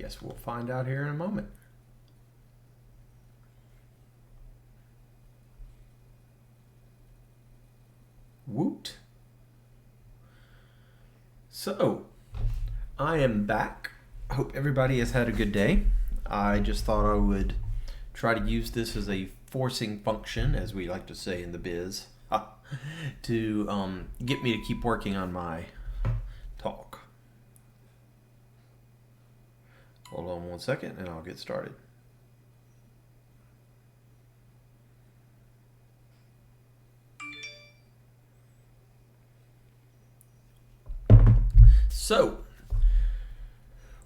guess we'll find out here in a moment. Woot. So, I am back. I hope everybody has had a good day. I just thought I would try to use this as a forcing function, as we like to say in the biz, to get me to keep working on my talk. Hold on one second and I'll get started. So,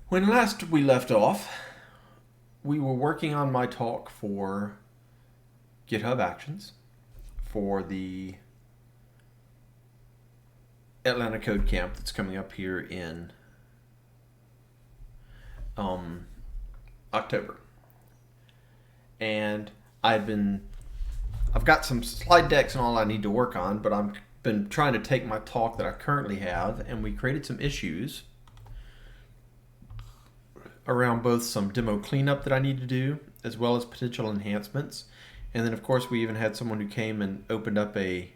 when last we left off, we were working on my talk for GitHub Actions for the Atlanta Code Camp that's coming up here in October. And I've got some slide decks and all I need to work on, but I've been trying to take my talk that I currently have, and we created some issues around both some demo cleanup that I need to do, as well as potential enhancements. And then of course we even had someone who came and opened up a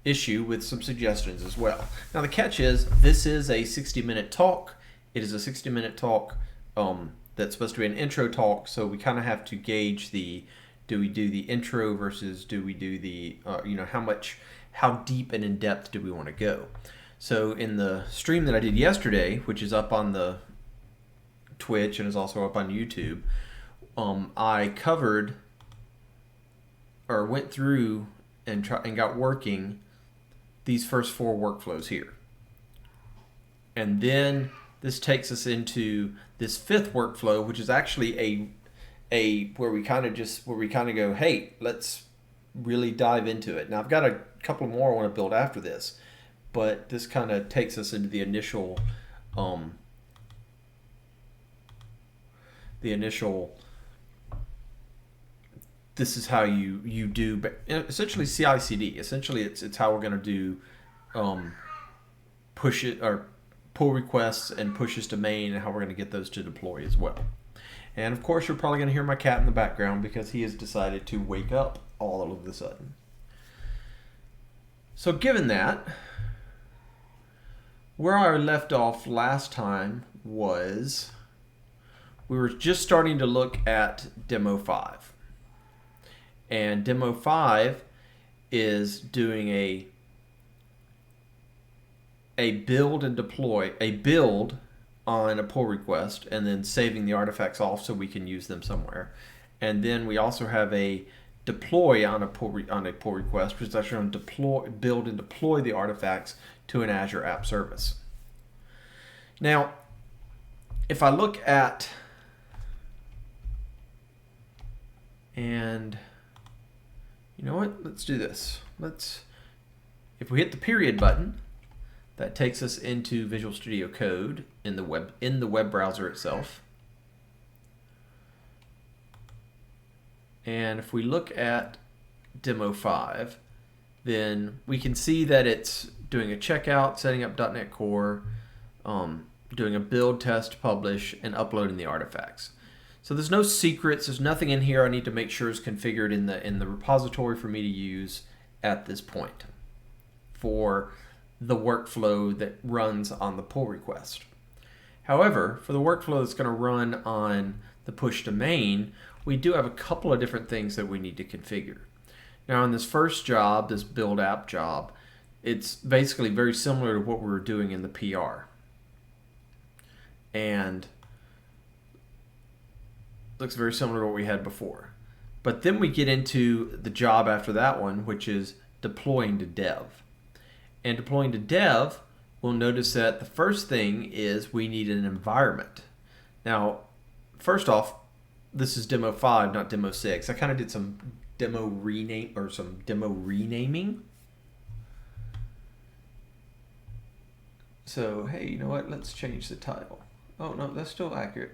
issue with some suggestions as well. Now the catch is, this is a 60-minute talk. It is a 60-minute talk that's supposed to be an intro talk, so we kind of have to gauge do we do the intro versus do we do the, how deep and in depth do we want to go? So in the stream that I did yesterday, which is up on the Twitch and is also up on YouTube, I covered or went through and got working these first 4 workflows here. And then this takes us into this 5th workflow, which is actually where we kind of go, hey, let's really dive into it. Now I've got a couple more I want to build after this, but this kind of takes us into the initial this is how you do, essentially CI/CD. Essentially, it's how we're going to do push it or pull requests and pushes to main, and how we're going to get those to deploy as well. And of course, you're probably going to hear my cat in the background because he has decided to wake up all of a sudden. So given that, where I left off last time was we were just starting to look at Demo 5. And Demo 5 is doing a build and deploy, a build on a pull request, and then saving the artifacts off so we can use them somewhere. And then we also have a deploy on a pull request, which is actually going to build and deploy the artifacts to an Azure App Service. Now, if I look at, and you know what? Let's do this. If we hit the period button, that takes us into Visual Studio Code in the web browser itself. And if we look at Demo 5, then we can see that it's doing a checkout, setting up .NET Core, doing a build, test, publish, and uploading the artifacts. So there's no secrets. There's nothing in here I need to make sure is configured in the repository for me to use at this point for the workflow that runs on the pull request. However, for the workflow that's going to run on the push to main, we do have a couple of different things that we need to configure. Now, in this first job, this build app job, it's basically very similar to what we were doing in the PR. And looks very similar to what we had before. But then we get into the job after that one, which is deploying to dev. And deploying to dev, we'll notice that the first thing is we need an environment. Now, first off, this is Demo 5, not Demo 6. I kind of did some demo renaming. So, hey, you know what? Let's change the title. Oh, no, that's still accurate.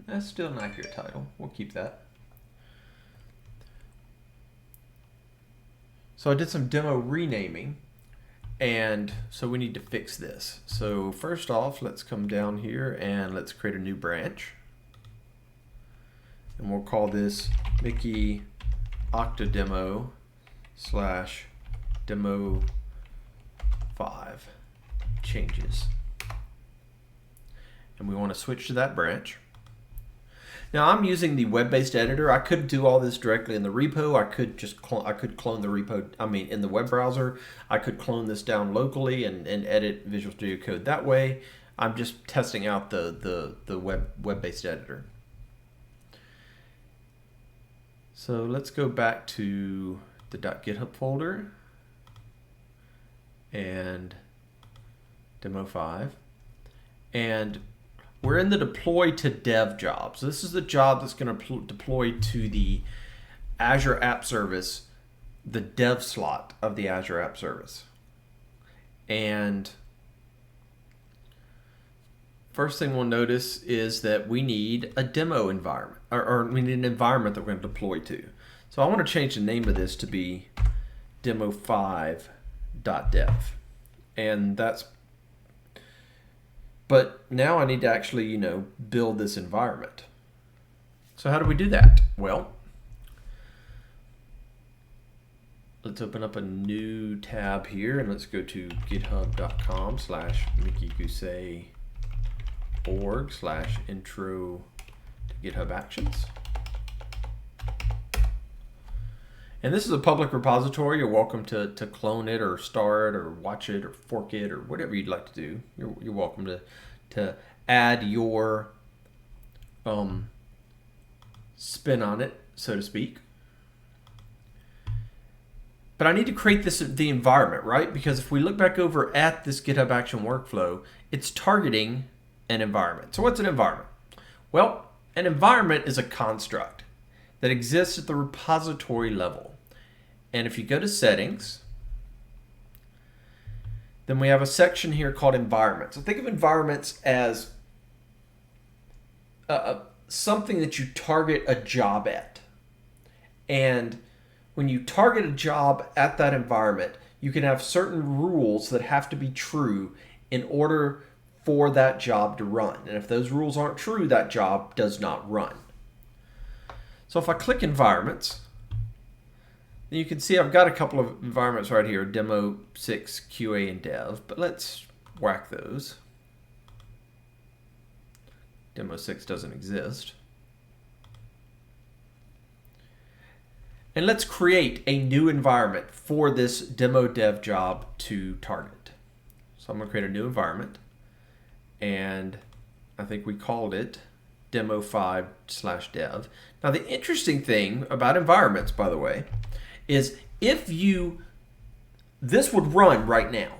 That's still an accurate title. We'll keep that. So I did some demo renaming, And so we need to fix this. So first off, let's come down here and let's create a new branch. And we'll call this Mickey Octodemo / demo 5 changes. And we want to switch to that branch. Now I'm using the web-based editor. I could do all this directly in the repo. I could just clone the repo. I mean, in the web browser, I could clone this down locally and edit Visual Studio Code that way. I'm just testing out the web-based editor. So let's go back to the .github folder and demo 5, and we're in the deploy to dev job. So this is the job that's going to deploy to the Azure App Service, the dev slot of the Azure App Service. And first thing we'll notice is that we need a demo environment, or we need an environment that we're going to deploy to. So I want to change the name of this to be demo5.dev. And that's, but now I need to actually, build this environment. So how do we do that? Well, let's open up a new tab here and let's go to github.com/mickeygousset.org/intro to GitHub Actions. And this is a public repository. You're welcome to clone it or star it or watch it or fork it or whatever you'd like to do. You're welcome to add your spin on it, so to speak. But I need to create the environment, right? Because if we look back over at this GitHub Action workflow, it's targeting an environment. So what's an environment? Well, an environment is a construct that exists at the repository level. And if you go to settings, then we have a section here called environments. So think of environments as something that you target a job at. And when you target a job at that environment, you can have certain rules that have to be true in order for that job to run. And if those rules aren't true, that job does not run. So if I click environments, then you can see I've got a couple of environments right here, demo 6, QA, and dev, but let's whack those. Demo 6 doesn't exist. And let's create a new environment for this demo dev job to target. So I'm going to create a new environment, and I think we called it demo5/dev. Now the interesting thing about environments, by the way, is this would run right now.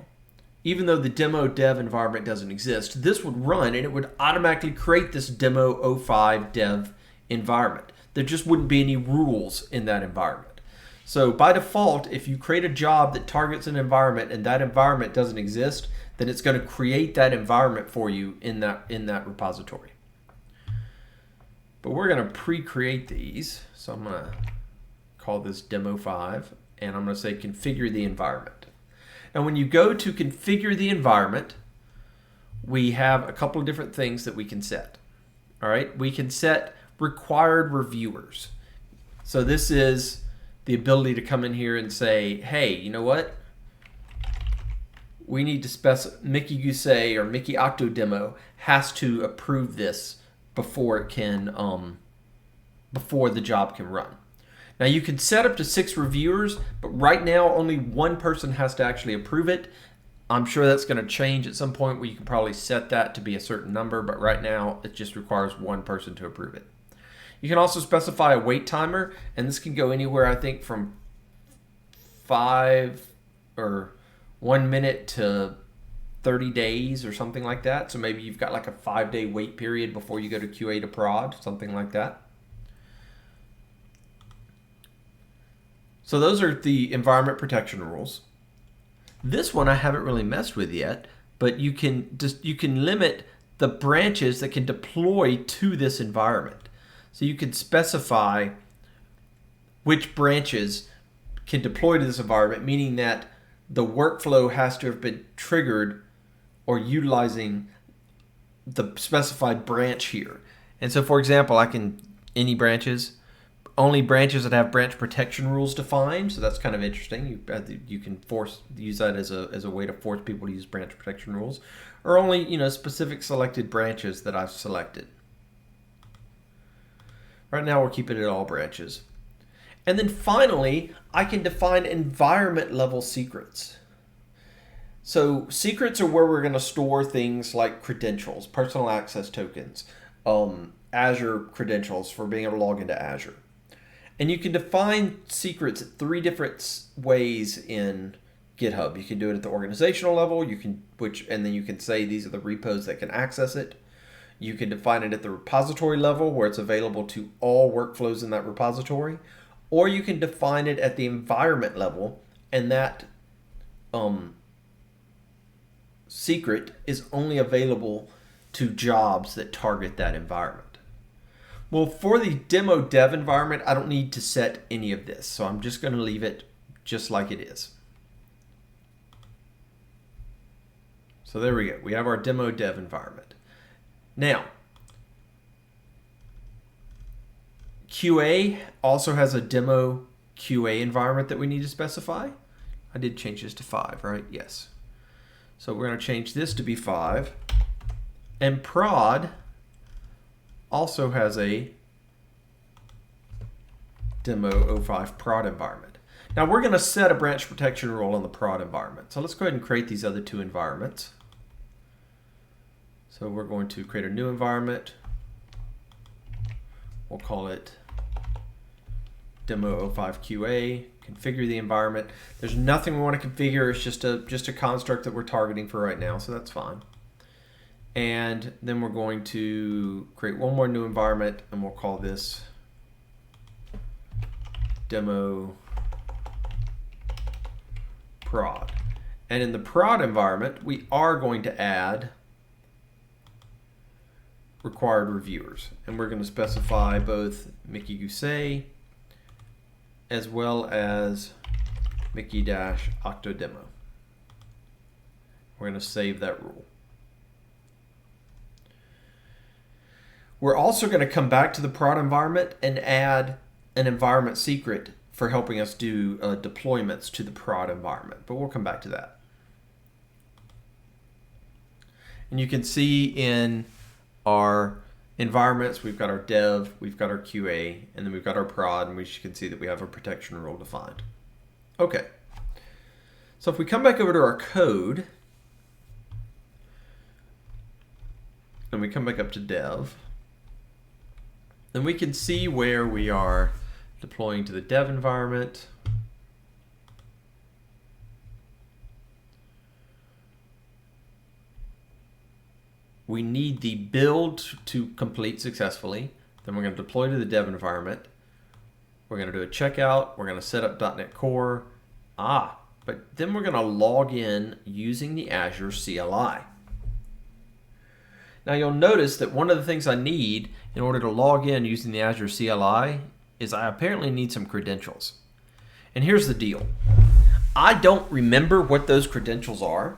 Even though the demo dev environment doesn't exist, this would run and it would automatically create this demo 05 dev environment. There just wouldn't be any rules in that environment. So by default, if you create a job that targets an environment and that environment doesn't exist, then it's going to create that environment for you in that repository. But we're going to pre-create these. So I'm going to call this demo 5 and I'm going to say configure the environment. And when you go to configure the environment, we have a couple of different things that we can set. All right, we can set required reviewers. So this is the ability to come in here and say, hey, you know what? We need to specify Mickey Gousset or Mickey Octodemo has to approve this before it can, before the job can run. Now you can set up to 6 reviewers, but right now only one person has to actually approve it. I'm sure that's going to change at some point where you can probably set that to be a certain number, but right now it just requires one person to approve it. You can also specify a wait timer, and this can go anywhere, I think, from 1 minute to 30 days or something like that. So maybe you've got like a 5-day wait period before you go to QA to prod, something like that. So those are the environment protection rules. This one I haven't really messed with yet, but you can limit the branches that can deploy to this environment. So you can specify which branches can deploy to this environment, meaning that the workflow has to have been triggered or utilizing the specified branch here. And so, for example, any branches, only branches that have branch protection rules defined. So that's kind of interesting. You can use that as a way to force people to use branch protection rules, or only specific selected branches that I've selected. Right now we're keeping it all branches. And then finally, I can define environment level secrets. So secrets are where we're going to store things like credentials, personal access tokens, Azure credentials for being able to log into Azure. And you can define secrets 3 different ways in GitHub. You can do it at the organizational level, and then you can say these are the repos that can access it. You can define it at the repository level where it's available to all workflows in that repository, or you can define it at the environment level, and that secret is only available to jobs that target that environment. Well, for the demo dev environment, I don't need to set any of this, so I'm just going to leave it just like it is. So there we go. We have our demo dev environment. Now, QA also has a demo QA environment that we need to specify. I did change this to 5, right? Yes. So we're going to change this to be 5. And prod also has a demo 05 prod environment. Now we're going to set a branch protection rule on the prod environment. So let's go ahead and create these other 2 environments. So we're going to create a new environment. We'll call it demo 05 QA. Configure the environment. There's nothing we want to configure. It's just a construct that we're targeting for right now, so that's fine. And then we're going to create one more new environment, and we'll call this demo prod. And in the prod environment, we are going to add required reviewers, and we're going to specify both Mickey Gousset as well as Mickey-Octodemo. We're going to save that rule. We're also going to come back to the prod environment and add an environment secret for helping us do deployments to the prod environment, but we'll come back to that. And you can see in our environments, we've got our dev, we've got our QA, and then we've got our prod, and we can see that we have a protection rule defined. Okay, so if we come back over to our code, and we come back up to dev, then we can see where we are deploying to the dev environment. We need the build to complete successfully. Then we're going to deploy to the dev environment. We're going to do a checkout. We're going to set up .NET Core. But then we're going to log in using the Azure CLI. Now you'll notice that one of the things I need in order to log in using the Azure CLI is I apparently need some credentials. And here's the deal. I don't remember what those credentials are.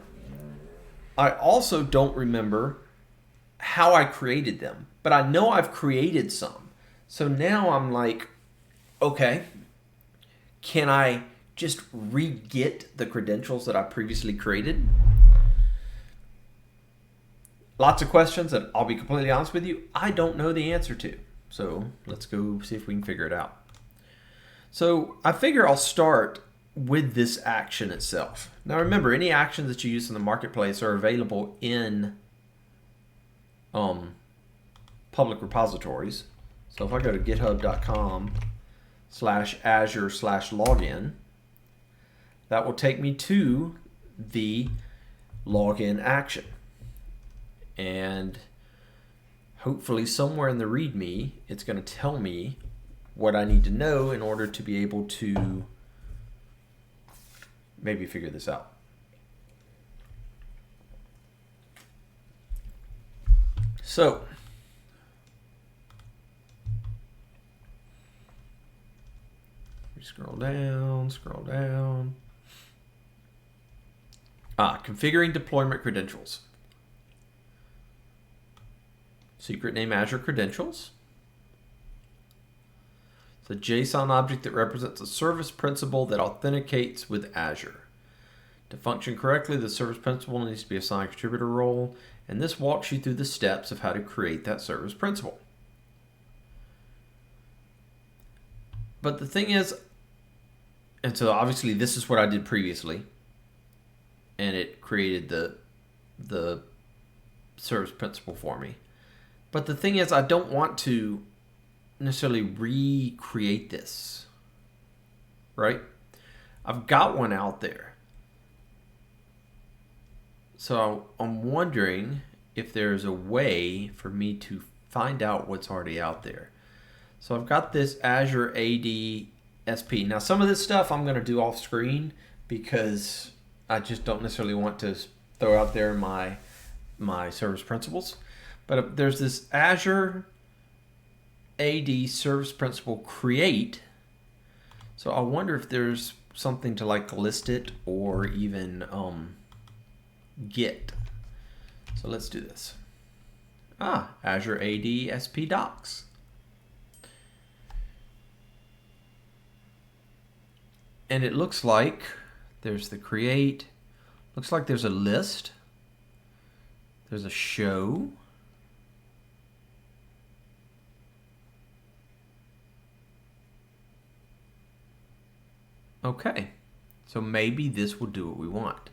I also don't remember how I created them, but I know I've created some. So now I'm like, okay, can I just re-get the credentials that I previously created? Lots of questions that I'll be completely honest with you, I don't know the answer to. So let's go see if we can figure it out. So I figure I'll start with this action itself. Now remember, any actions that you use in the marketplace are available in public repositories. So if I go to github.com/azure/login, that will take me to the login action. And hopefully somewhere in the README, it's going to tell me what I need to know in order to be able to maybe figure this out. So we scroll down. Configuring deployment credentials. Secret name Azure credentials. It's a JSON object that represents a service principal that authenticates with Azure. To function correctly, the service principal needs to be assigned a contributor role, and this walks you through the steps of how to create that service principal. But the thing is, and so obviously this is what I did previously, and it created the service principal for me. But the thing is, I don't want to necessarily recreate this, right? I've got one out there. So I'm wondering if there's a way for me to find out what's already out there. So I've got this Azure AD SP. Now some of this stuff I'm going to do off screen because I just don't necessarily want to throw out there my service principals. But there's this Azure AD service principal create. So I wonder if there's something to like list it or even get. So let's do this. Azure AD SP docs. And it looks like there's the create. Looks like there's a list. There's a show. Okay, so maybe this will do what we want.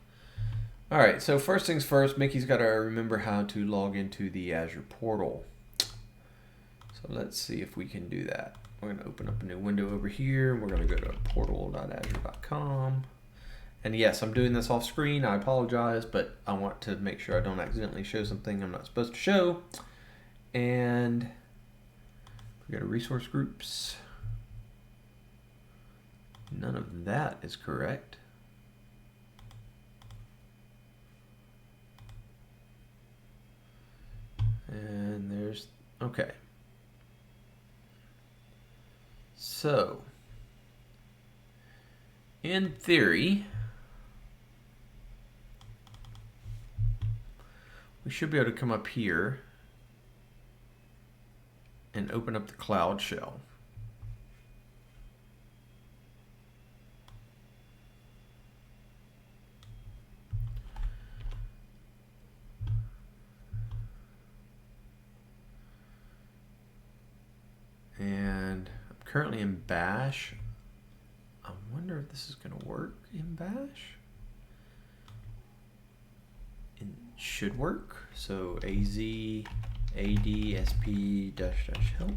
All right, so first things first, Mickey's got to remember how to log into the Azure Portal. So let's see if we can do that. We're going to open up a new window over here. We're going to go to portal.azure.com. And yes, I'm doing this off screen. I apologize, but I want to make sure I don't accidentally show something I'm not supposed to show. And we go to resource groups. None of that is correct. And there's, okay. So, in theory, we should be able to come up here and open up the Cloud Shell. And I'm currently in Bash. I wonder if this is going to work in Bash. It should work. So az ad sp -- help.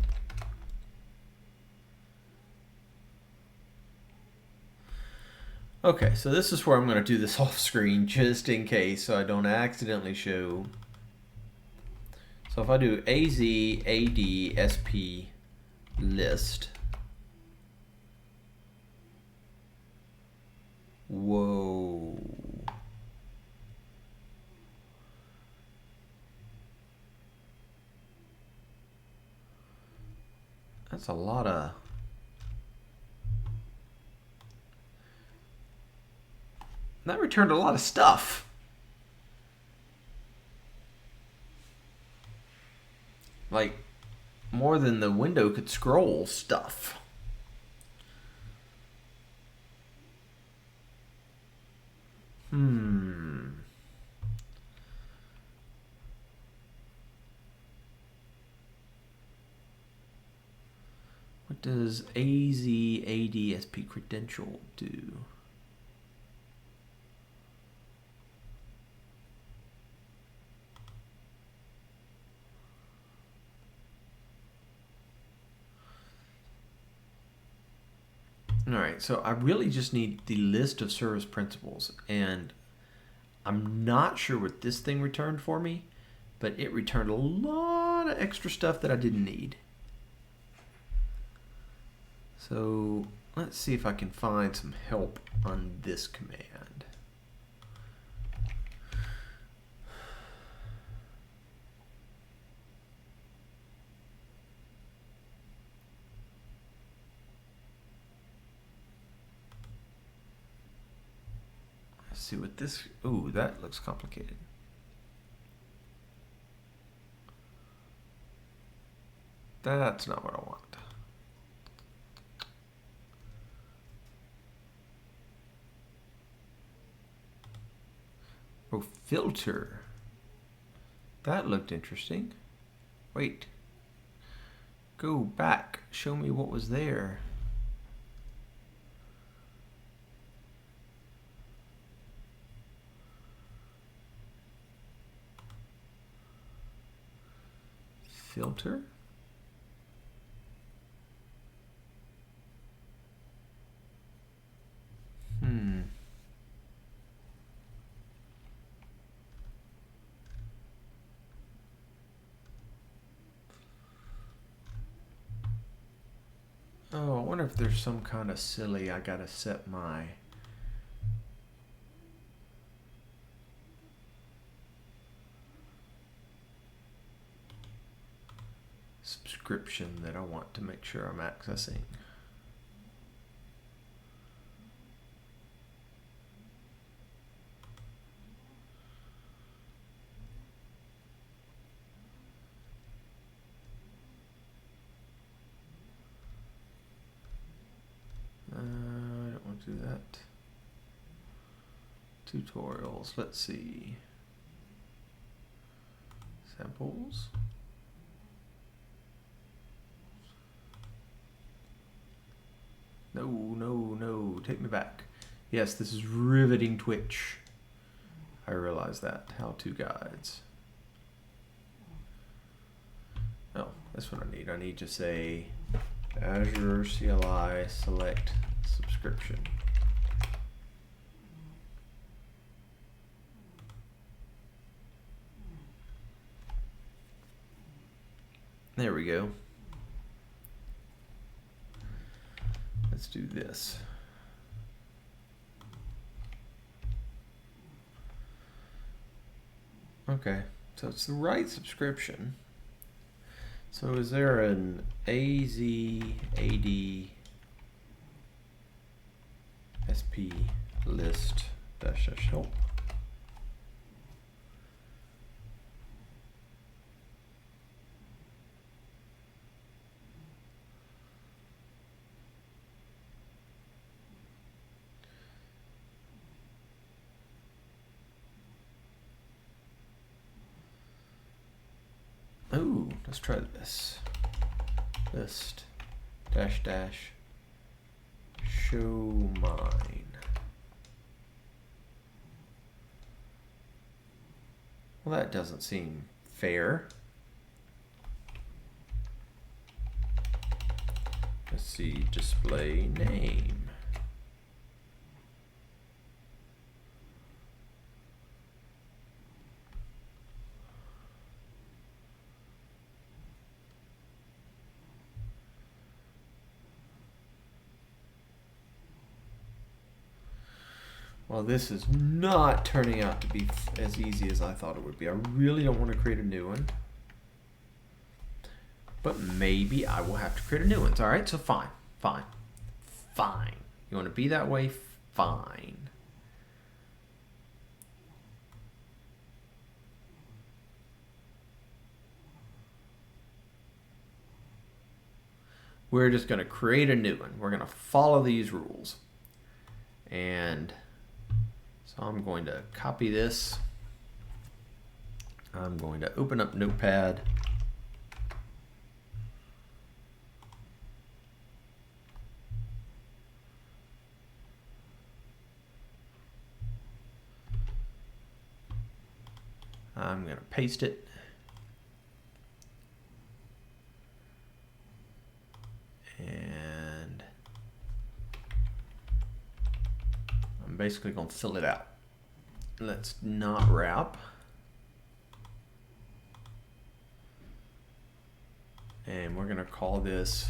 Okay, so this is where I'm going to do this off screen just in case so I don't accidentally show. So if I do az ad sp list. Whoa. That's a lot of... That returned a lot of stuff. Like, more than the window could scroll stuff. What does az ad sp credential do? All right, so I really just need the list of service principals, and I'm not sure what this thing returned for me, but it returned a lot of extra stuff that I didn't need. So let's see if I can find some help on this command. see what this, ooh, that looks complicated. That's not what I want. Oh, filter. That looked interesting. Wait. Go back. Show me what was there. Filter. Oh, I wonder if there's some kind of silly, I gotta set my subscription that I want to make sure I'm accessing. I don't want to do that. Tutorials, let's see. Samples. No, no, no, take me back. Yes, this is riveting Twitch. I realize that. How-to guides. Oh, that's what I need. I need to say Azure CLI select subscription. There we go. Let's do this. Okay, so it's the right subscription. So is there an AZAD SP list dash help? Oh, let's try this. List dash dash show mine. Well, that doesn't seem fair. Let's see, display name. Well, this is not turning out to be as easy as I thought it would be. I really don't want to create a new one. But maybe I will have to create a new one. All right, so fine. You want to be that way? Fine. We're just going to create a new one. We're going to follow these rules. And so I'm going to copy this. I'm going to open up Notepad. I'm going to paste it. And I'm basically going to fill it out. Let's not wrap. And we're going to call this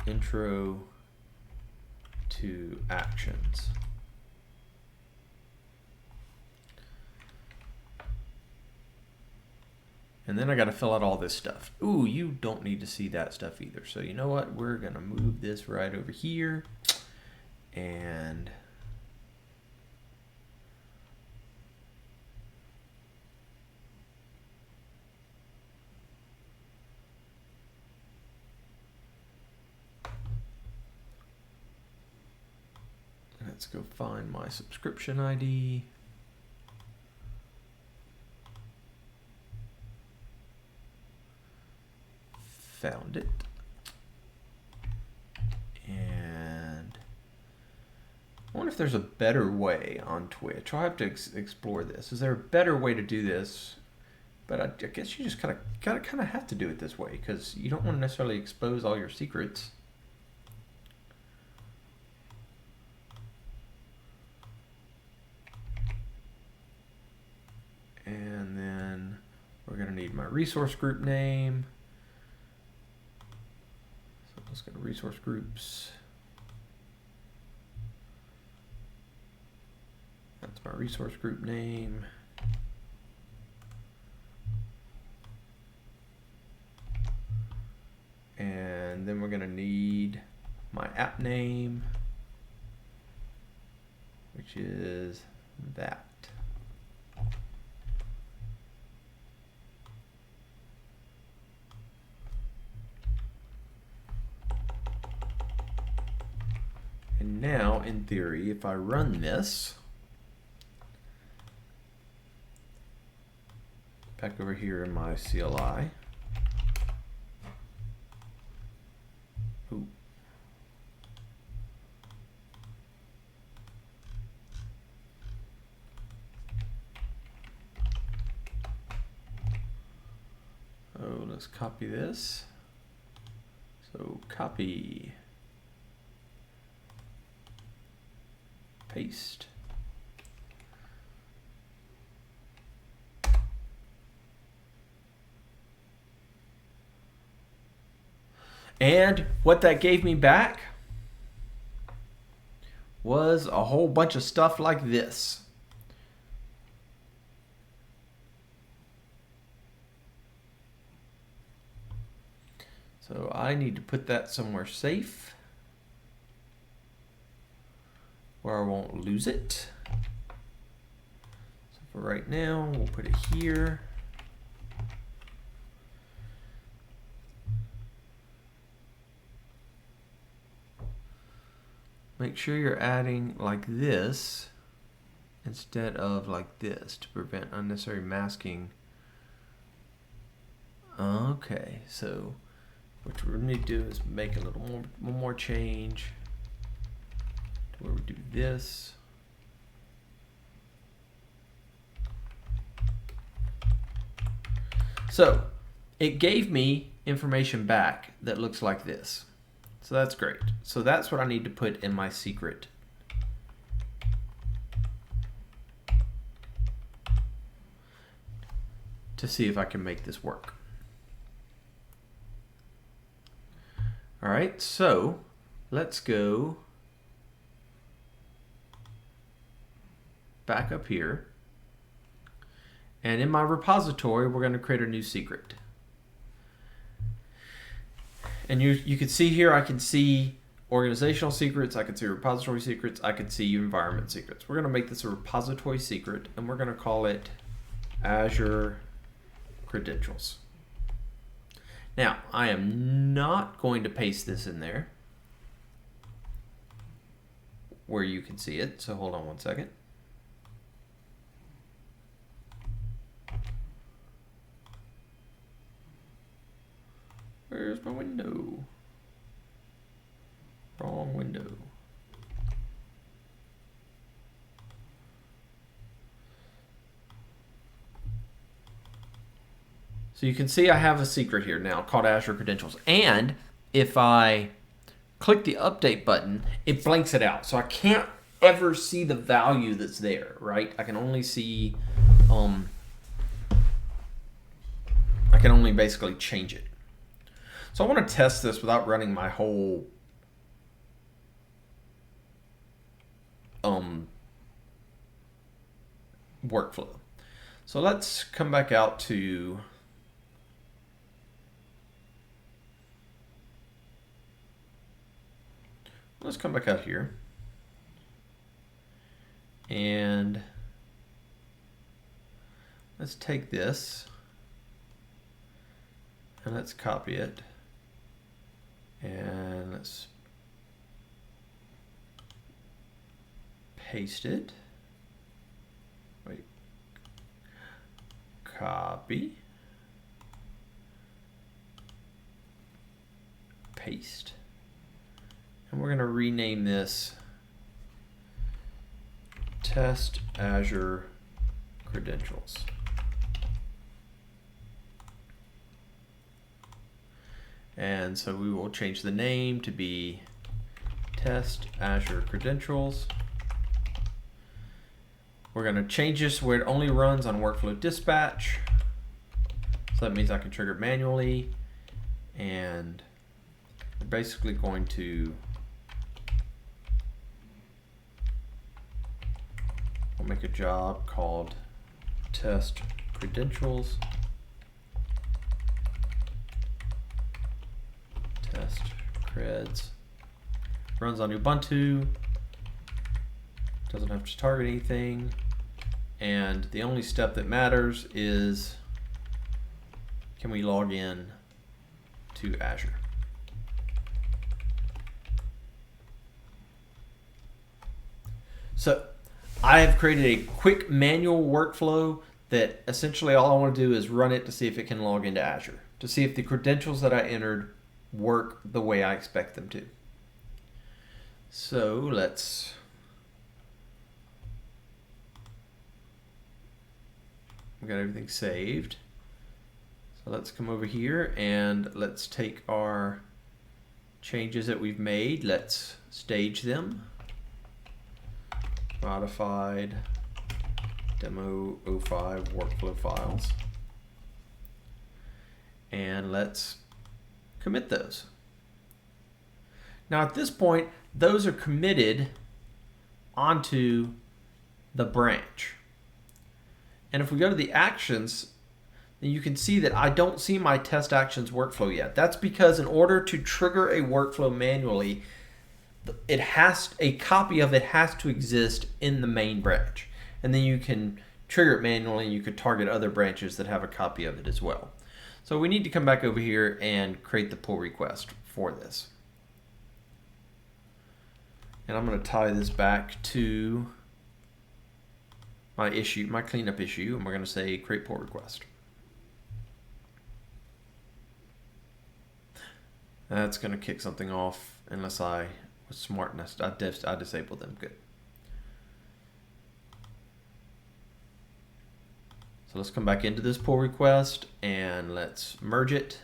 Intro to Actions. And then I got to fill out all this stuff. Ooh, you don't need to see that stuff either. So you know what? We're going to move this right over here. and let's go find my subscription ID. Found it. And I wonder if there's a better way on Twitch. I'll have to explore this. Is there a better way to do this? But I guess you just kind of have to do it this way because you don't want to necessarily expose all your secrets. And then we're going to need my resource group name. So let's go to resource groups. That's my resource group name. And then we're going to need my app name, which is that. And now, in theory, if I run this, back over here in my CLI, ooh. Oh, let's copy this. So copy, paste. And what that gave me back was a whole bunch of stuff like this. So I need to put that somewhere safe where I won't lose it. So for right now, we'll put it here. Make sure you're adding like this instead of like this to prevent unnecessary masking. Okay, so what we need to do is make a little more change to where we do this. So it gave me information back that looks like this. So that's great. So that's what I need to put in my secret. To see if I can make this work. All right, so let's go back up here. And in my repository, we're going to create a new secret. And you can see here, I can see organizational secrets, I can see repository secrets, I can see environment secrets. We're going to make this a repository secret, and we're going to call it Azure Credentials. Now, I am not going to paste this in there where you can see it, so hold on one second. Where's my window? Wrong window. So you can see I have a secret here now called Azure Credentials. And if I click the update button, it blanks it out. So I can't ever see the value that's there, right? I can only see, I can only basically change it. So I want to test this without running my whole workflow. So let's come back out to let's come back out here And let's take this and let's copy it. And let's paste it. Wait. Copy. Paste. And we're going to rename this Test Azure Credentials. And so we will change the name to be Test Azure Credentials. We're going to change this where it only runs on Workflow Dispatch. So that means I can trigger it manually. And we're basically going to make a job called Test Credentials. Test creds. Runs on Ubuntu. Doesn't have to target anything. And the only step that matters is, can we log in to Azure? So I have created a quick manual workflow that essentially all I want to do is run it to see if it can log into Azure, to see if the credentials that I entered work the way I expect them to. So let's we got everything saved. So let's come over here and let's take our changes that we've made. Let's stage them. Modified demo 05 workflow files. And let's commit those. Now at this point, those are committed onto the branch. And if we go to the actions, then you can see that I don't see my test actions workflow yet. That's because in order to trigger a workflow manually, a copy of it has to exist in the main branch. And then you can trigger it manually, and you could target other branches that have a copy of it as well. So we need to come back over here and create the pull request for this. And I'm going to tie this back to my issue, my cleanup issue, and we're going to say create pull request. That's going to kick something off unless I was smart enough. I disabled them. Good. So let's come back into this pull request and let's merge it.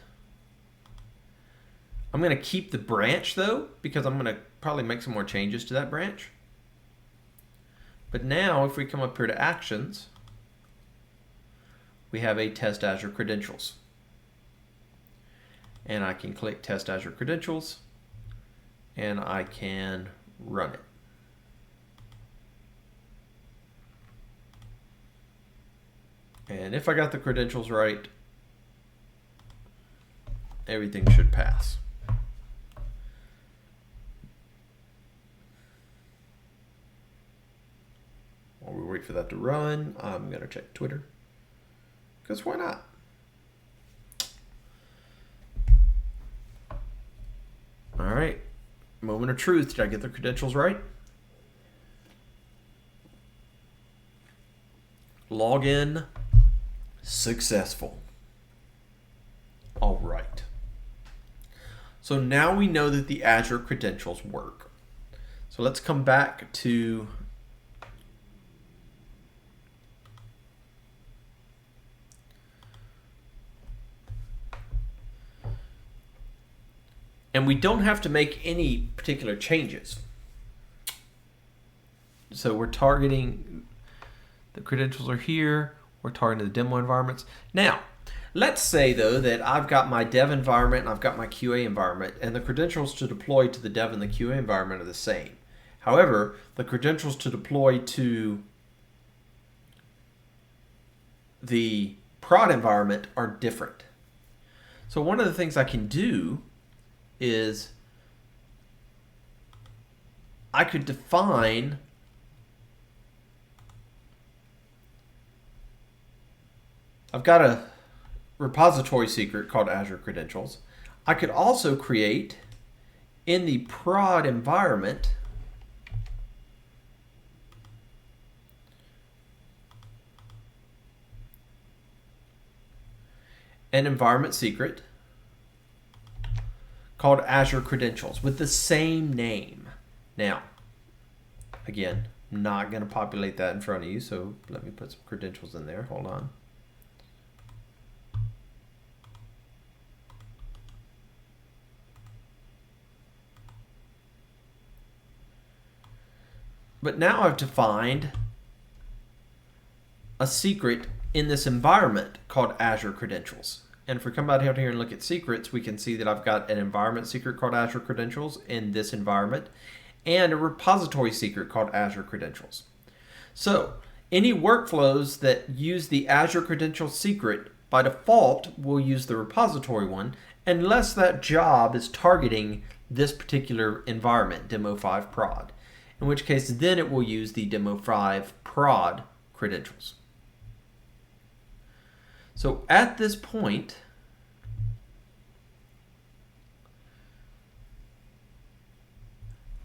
I'm going to keep the branch though, because I'm going to probably make some more changes to that branch. But now if we come up here to actions, we have a test Azure credentials. And I can click test Azure credentials and I can run it. And if I got the credentials right, everything should pass. While we wait for that to run, I'm going to check Twitter, because why not? All right, moment of truth. Did I get the credentials right? Login successful. All right. So now we know that the Azure credentials work. So let's come back to and we don't have to make any particular changes. So we're targeting, the credentials are here, we're targeting the demo environments. Now, let's say though that I've got my dev environment and I've got my QA environment, and the credentials to deploy to the dev and the QA environment are the same. However, the credentials to deploy to the prod environment are different. So one of the things I can do is I could define I've got a repository secret called Azure Credentials. I could also create in the prod environment an environment secret called Azure Credentials with the same name. Now, again, I'm not going to populate that in front of you, so let me put some credentials in there. Hold on. But now I've defined a secret in this environment called Azure Credentials. And if we come out here and look at secrets, we can see that I've got an environment secret called Azure Credentials in this environment and a repository secret called Azure Credentials. So any workflows that use the Azure Credentials secret by default will use the repository one unless that job is targeting this particular environment, Demo 5 Prod, in which case then it will use the Demo 5 Prod credentials. So at this point,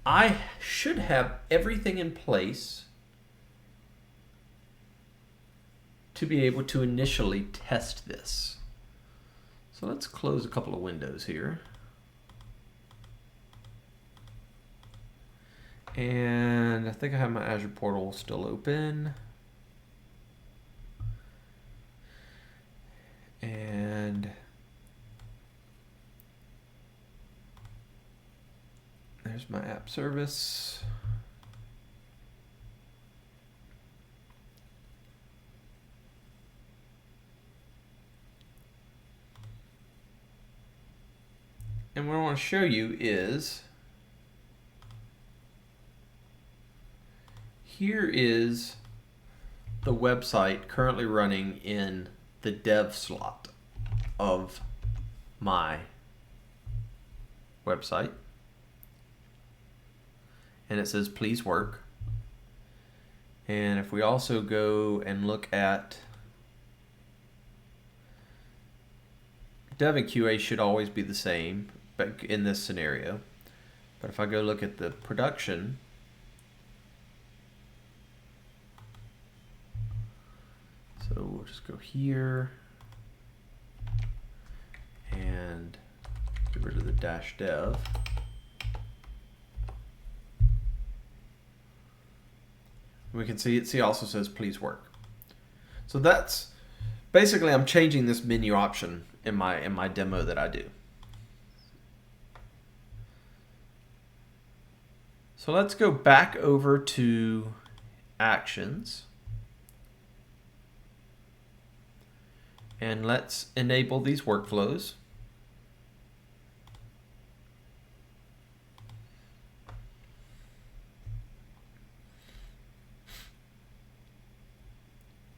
I should have everything in place to be able to initially test this. So let's close a couple of windows here. And I think I have my Azure Portal still open. And there's my app service. And what I want to show you is here is the website currently running in the dev slot of my website. And it says please work. And if we also go and look at dev and QA should always be the same but in this scenario. But if I go look at the production, so we'll just go here and get rid of the -dev. We can see it also says please work. So that's basically I'm changing this menu option in my demo that I do. So let's go back over to Actions. And let's enable these workflows.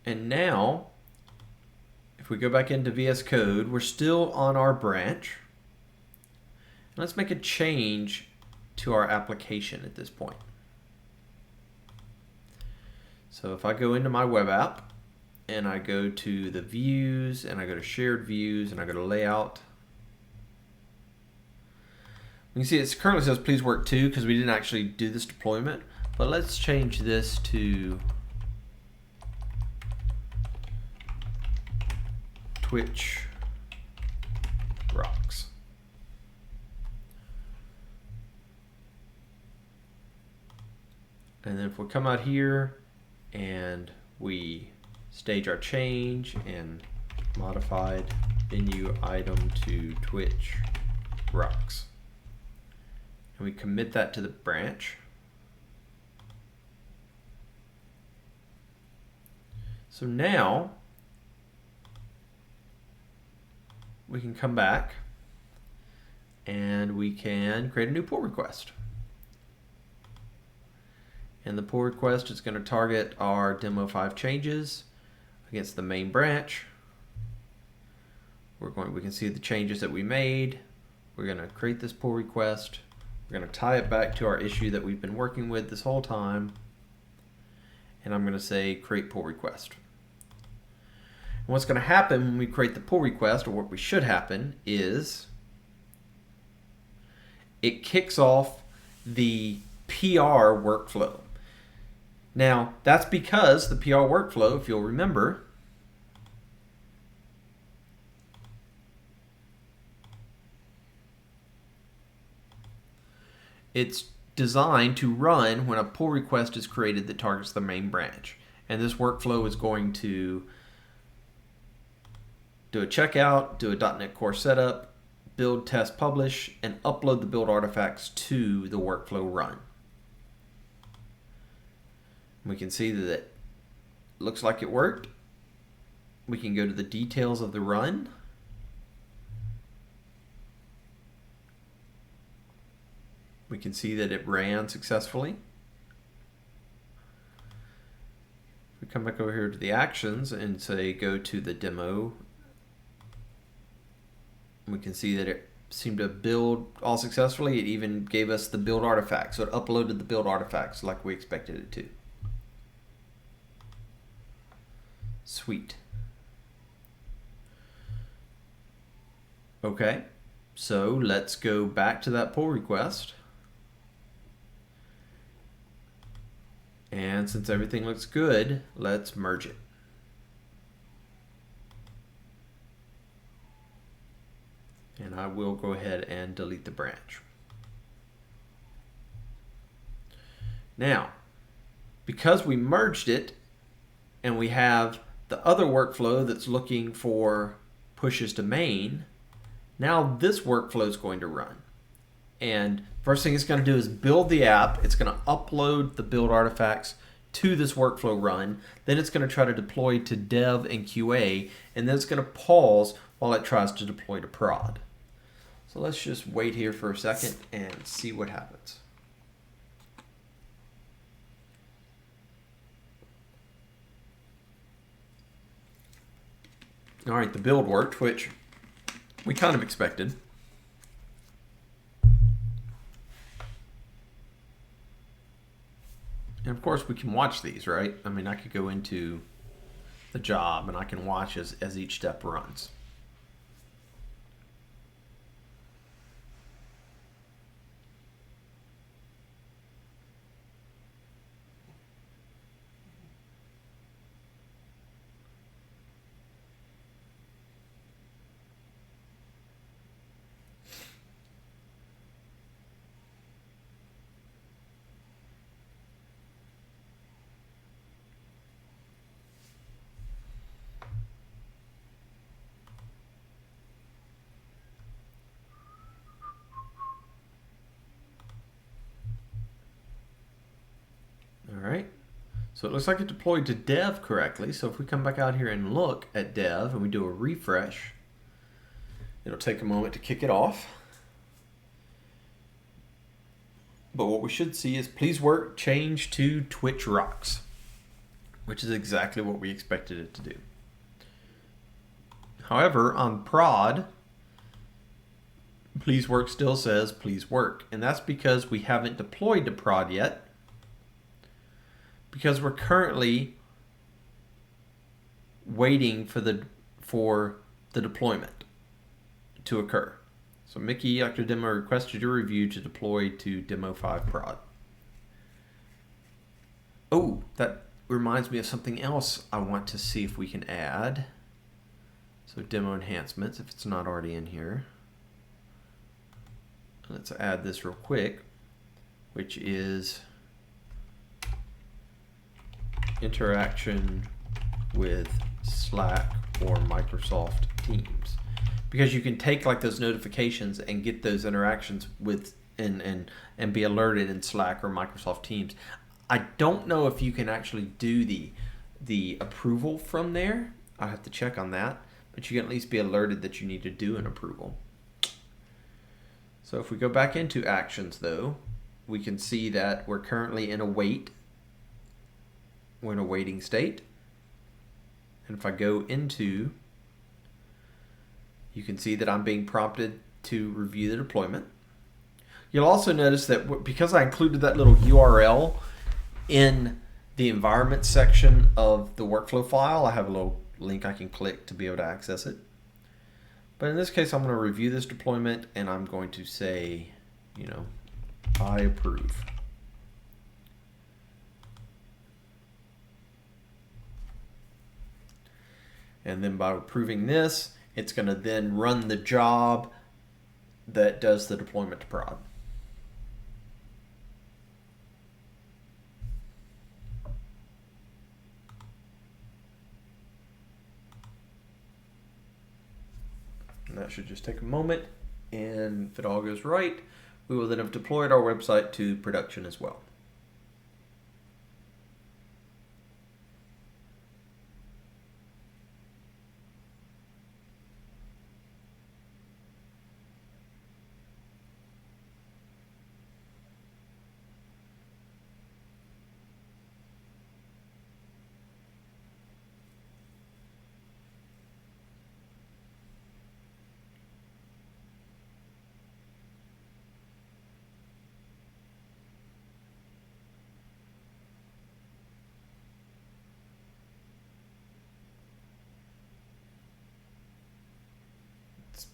And now, if we go back into VS Code, we're still on our branch. Let's make a change to our application at this point. So if I go into my web app, and I go to the views, and I go to shared views, and I go to layout. You can see it currently says please work to because we didn't actually do this deployment, but let's change this to Twitch rocks. And then if we come out here and we stage our change and modified menu item to Twitch rocks. And we commit that to the branch. So now we can come back and we can create a new pull request. And the pull request is going to target our Demo 5 changes against the main branch. We can see the changes that we made. We're going to create this pull request. We're going to tie it back to our issue that we've been working with this whole time. And I'm going to say create pull request. And what's going to happen when we create the pull request, or what we should happen, is it kicks off the PR workflow. Now, that's because the PR workflow, if you'll remember, it's designed to run when a pull request is created that targets the main branch. And this workflow is going to do a checkout, do a .NET Core setup, build, test, publish, and upload the build artifacts to the workflow run. We can see that it looks like it worked. We can go to the details of the run. We can see that it ran successfully. We come back over here to the actions and say go to the demo. We can see that it seemed to build all successfully. It even gave us the build artifacts, so it uploaded the build artifacts like we expected it to. Sweet. Okay, so let's go back to that pull request. And since everything looks good, let's merge it. And I will go ahead and delete the branch. Now, because we merged it and we have the other workflow that's looking for pushes to main, now this workflow is going to run. And first thing it's going to do is build the app. It's going to upload the build artifacts to this workflow run. Then it's going to try to deploy to dev and QA, and then it's going to pause while it tries to deploy to prod. So let's just wait here for a second and see what happens. All right, the build worked, which we kind of expected. And of course we can watch these, right? I mean, I could go into the job and I can watch as each step runs. All right, so it looks like it deployed to dev correctly. So if we come back out here and look at dev and we do a refresh, it'll take a moment to kick it off. But what we should see is please work change to Twitch rocks, which is exactly what we expected it to do. However, on prod, please work still says please work. And that's because we haven't deployed to prod yet, because we're currently waiting for the deployment to occur. So Mickey, Dr. Demo requested your review to deploy to Demo 5 prod. Oh, that reminds me of something else I want to see if we can add. So demo enhancements, if it's not already in here. Let's add this real quick, which is interaction with Slack or Microsoft Teams, because you can take like those notifications and get those interactions with and be alerted in Slack or Microsoft Teams. I don't know if you can actually do the approval from there. I have to check on that, but you can at least be alerted that you need to do an approval. So if we go back into actions though, we can see that we're currently in a wait. We're in a waiting state. And if I go into, you can see that I'm being prompted to review the deployment. You'll also notice that because I included that little URL in the environment section of the workflow file, I have a little link I can click to be able to access it. But in this case, I'm going to review this deployment, and I'm going to say, you know, I approve. And then by approving this, it's going to then run the job that does the deployment to prod. And that should just take a moment, and if it all goes right, we will then have deployed our website to production as well.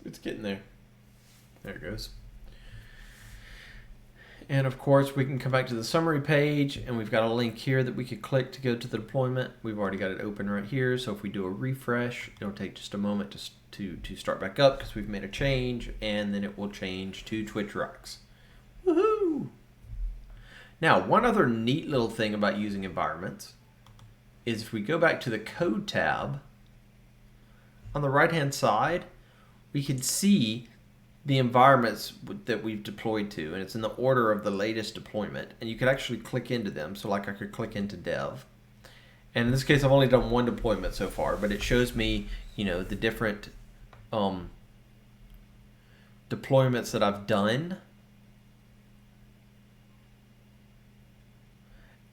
It's getting there. There it goes. And of course, we can come back to the summary page, and we've got a link here that we could click to go to the deployment. We've already got it open right here, so if we do a refresh, it'll take just a moment to start back up because we've made a change, and then it will change to Twitch Rocks. Woohoo! Now, one other neat little thing about using environments is if we go back to the Code tab, on the right-hand side, we can see the environments that we've deployed to, and it's in the order of the latest deployment, and you could actually click into them. So like I could click into dev, and in this case I've only done one deployment so far, but it shows me, you know, the different deployments that I've done,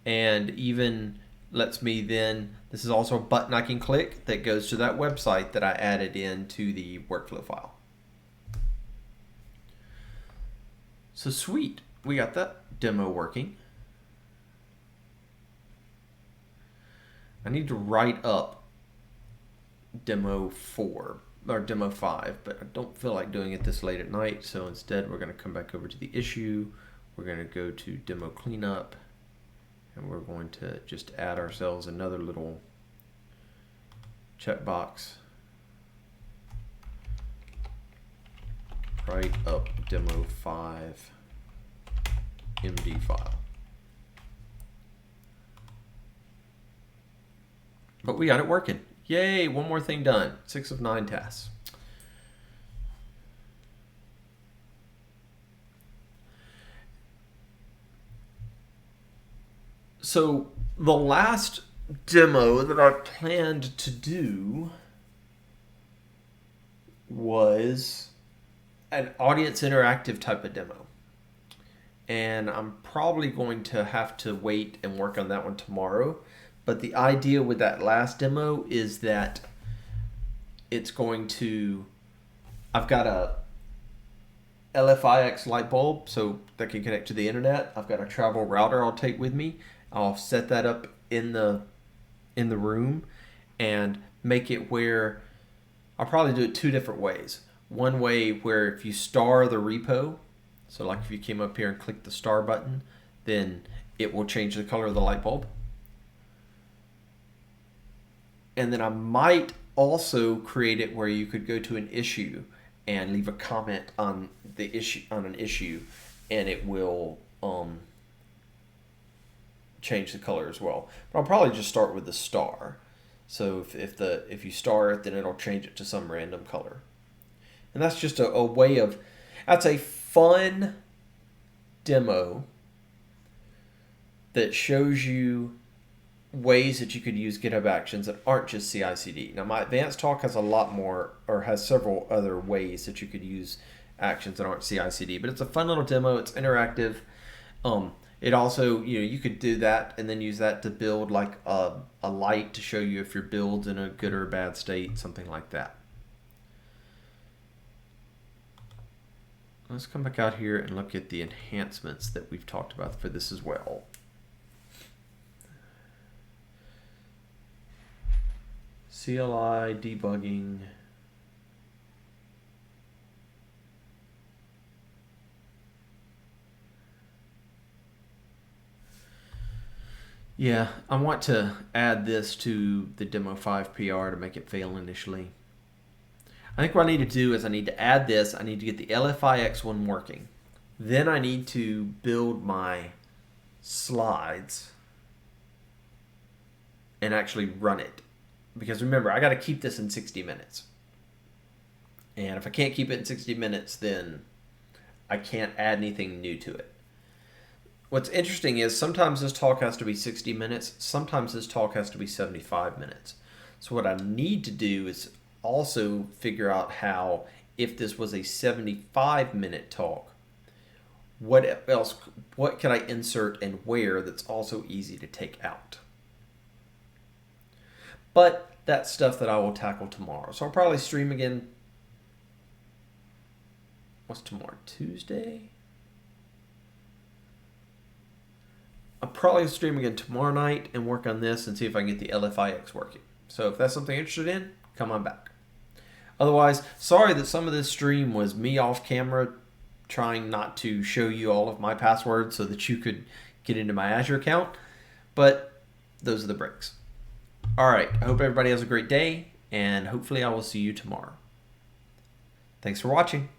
and even lets me then, this is also a button I can click that goes to that website that I added into the workflow file. So sweet, we got that demo working. I need to write up demo 4 or demo 5, but I don't feel like doing it this late at night, so instead we're going to come back over to the issue. We're going to go to demo cleanup, and we're going to just add ourselves another little checkbox. Write up demo 5 MD file. But we got it working. Yay, one more thing done. 6 of 9 tasks. So the last demo that I planned to do was an audience interactive type of demo. And I'm probably going to have to wait and work on that one tomorrow. But the idea with that last demo is that it's going to, I've got a LFIX light bulb so that can connect to the internet. I've got a travel router I'll take with me. I'll set that up in the room and make it where I'll probably do it 2 different ways. One way where if you star the repo, so like if you came up here and clicked the star button, then it will change the color of the light bulb. And then I might also create it where you could go to an issue and leave a comment on the issue, on an issue, and it will change the color as well. But I'll probably just start with the star. So if you star it, then it'll change it to some random color. And that's just a way of, that's a fun demo that shows you ways that you could use GitHub Actions that aren't just CI/CD. Now my advanced talk has a lot more, or has several other ways that you could use actions that aren't CI/CD, but it's a fun little demo. It's interactive. It also, you could do that and then use that to build like a light to show you if your build's in a good or a bad state, something like that. Let's come back out here and look at the enhancements that we've talked about for this as well. CLI debugging. Yeah, I want to add this to the demo 5 PR to make it fail initially. I think what I need to do is I need to add this. I need to get the LFIX one working. Then I need to build my slides and actually run it. Because remember, I got to keep this in 60 minutes. And if I can't keep it in 60 minutes, then I can't add anything new to it. What's interesting is sometimes this talk has to be 60 minutes. Sometimes this talk has to be 75 minutes. So what I need to do is also figure out how, if this was a 75-minute talk, what can I insert and where that's also easy to take out. But that's stuff that I will tackle tomorrow. So I'll probably stream again. What's tomorrow? Tuesday? I'll probably stream again tomorrow night and work on this and see if I can get the LFIX working. So if that's something you're interested in, come on back. Otherwise, sorry that some of this stream was me off camera trying not to show you all of my passwords so that you could get into my Azure account, but those are the breaks. All right, I hope everybody has a great day, and hopefully I will see you tomorrow. Thanks for watching.